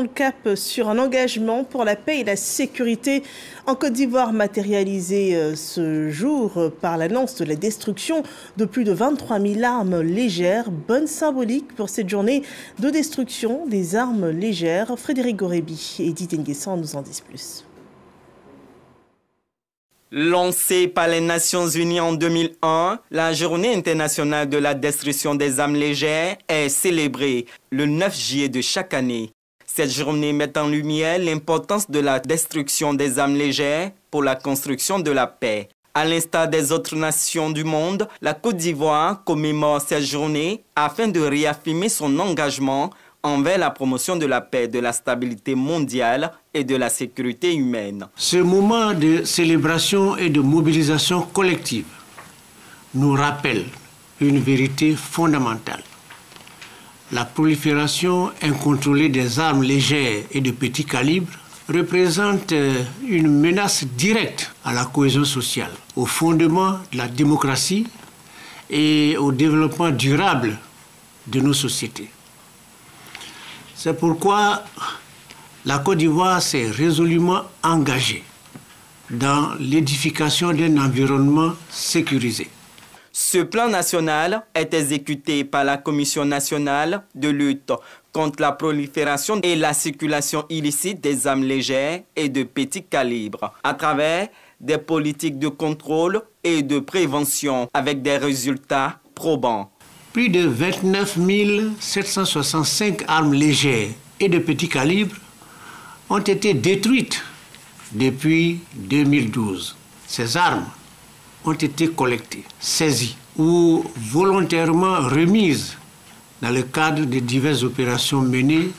Le cap sur un engagement pour la paix et la sécurité en Côte d'Ivoire, matérialisé ce jour par l'annonce de la destruction de plus de 23 000 armes légères. Bonne symbolique pour cette journée de destruction des armes légères. Frédéric Gorebi et Edith Nguessan nous en disent plus. Lancée par les Nations Unies en 2001, la Journée internationale de la destruction des armes légères est célébrée le 9 juillet de chaque année. Cette journée met en lumière l'importance de la destruction des armes légères pour la construction de la paix. À l'instar des autres nations du monde, la Côte d'Ivoire commémore cette journée afin de réaffirmer son engagement envers la promotion de la paix, de la stabilité mondiale et de la sécurité humaine. Ce moment de célébration et de mobilisation collective nous rappelle une vérité fondamentale. La prolifération incontrôlée des armes légères et de petit calibre représente une menace directe à la cohésion sociale, au fondement de la démocratie et au développement durable de nos sociétés. C'est pourquoi la Côte d'Ivoire s'est résolument engagée dans l'édification d'un environnement sécurisé. Ce plan national est exécuté par la Commission nationale de lutte contre la prolifération et la circulation illicite des armes légères et de petit calibre, à travers des politiques de contrôle et de prévention avec des résultats probants. Plus de 29 765 armes légères et de petit calibre ont été détruites depuis 2012. Ces armes ont été collectées, saisies ou volontairement remises dans le cadre de diverses opérations menées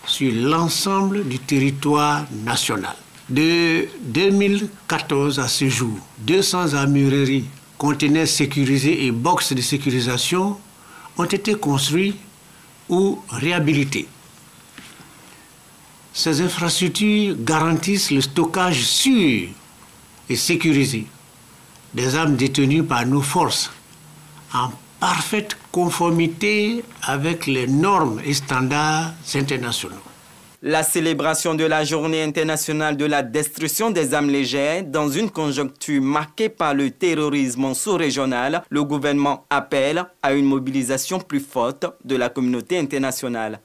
sur l'ensemble du territoire national. De 2014 à ce jour, 200 armureries, conteneurs sécurisés et boxes de sécurisation ont été construits ou réhabilités. Ces infrastructures garantissent le stockage sûr et sécurisé des armes détenues par nos forces en parfaite conformité avec les normes et standards internationaux. La célébration de la Journée internationale de la destruction des armes légères dans une conjoncture marquée par le terrorisme sous-régional, le gouvernement appelle à une mobilisation plus forte de la communauté internationale.